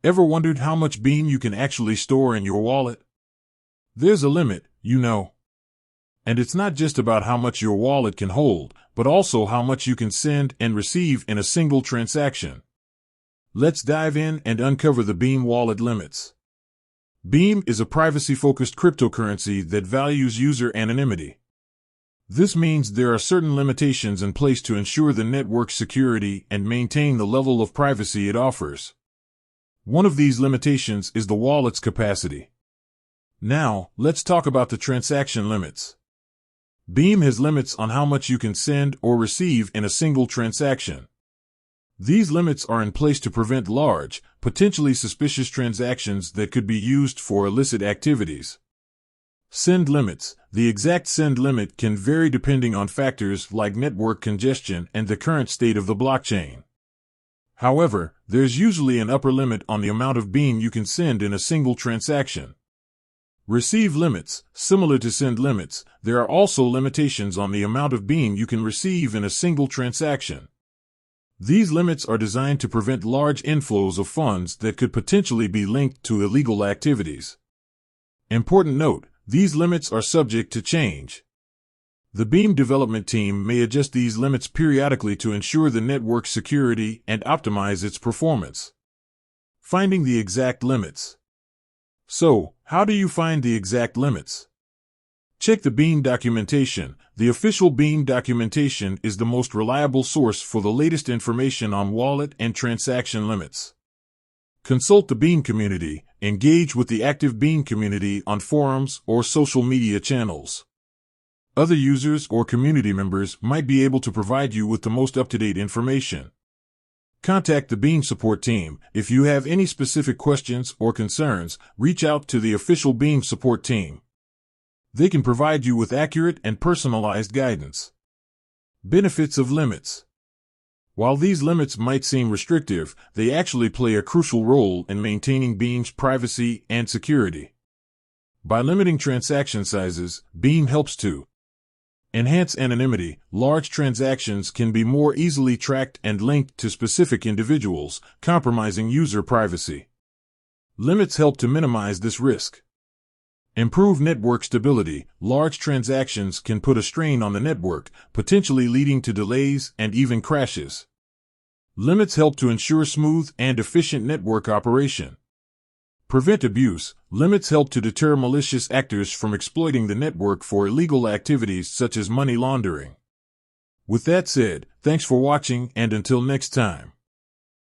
Ever wondered how much Beam you can actually store in your wallet? There's a limit, you know. And it's not just about how much your wallet can hold, but also how much you can send and receive in a single transaction. Let's dive in and uncover the Beam wallet limits. Beam is a privacy-focused cryptocurrency that values user anonymity. This means there are certain limitations in place to ensure the network's security and maintain the level of privacy it offers. One of these limitations is the wallet's capacity. Now, let's talk about the transaction limits. Beam has limits on how much you can send or receive in a single transaction. These limits are in place to prevent large, potentially suspicious transactions that could be used for illicit activities. Send limits. The exact send limit can vary depending on factors like network congestion and the current state of the blockchain. However, there's usually an upper limit on the amount of Beam you can send in a single transaction. Receive limits. Similar to send limits, there are also limitations on the amount of Beam you can receive in a single transaction. These limits are designed to prevent large inflows of funds that could potentially be linked to illegal activities. Important note, these limits are subject to change. The Beam development team may adjust these limits periodically to ensure the network's security and optimize its performance. Finding the exact limits. So, how do you find the exact limits? Check the Beam documentation. The official Beam documentation is the most reliable source for the latest information on wallet and transaction limits. Consult the Beam community. Engage with the active Beam community on forums or social media channels. Other users or community members might be able to provide you with the most up-to-date information. Contact the Beam support team. If you have any specific questions or concerns, reach out to the official Beam support team. They can provide you with accurate and personalized guidance. Benefits of limits. While these limits might seem restrictive, they actually play a crucial role in maintaining Beam's privacy and security. By limiting transaction sizes, Beam helps to enhance anonymity. Large transactions can be more easily tracked and linked to specific individuals, compromising user privacy. Limits help to minimize this risk. Improve network stability. Large transactions can put a strain on the network, potentially leading to delays and even crashes. Limits help to ensure smooth and efficient network operation. Prevent abuse. Limits help to deter malicious actors from exploiting the network for illegal activities such as money laundering. With that said, thanks for watching, and until next time.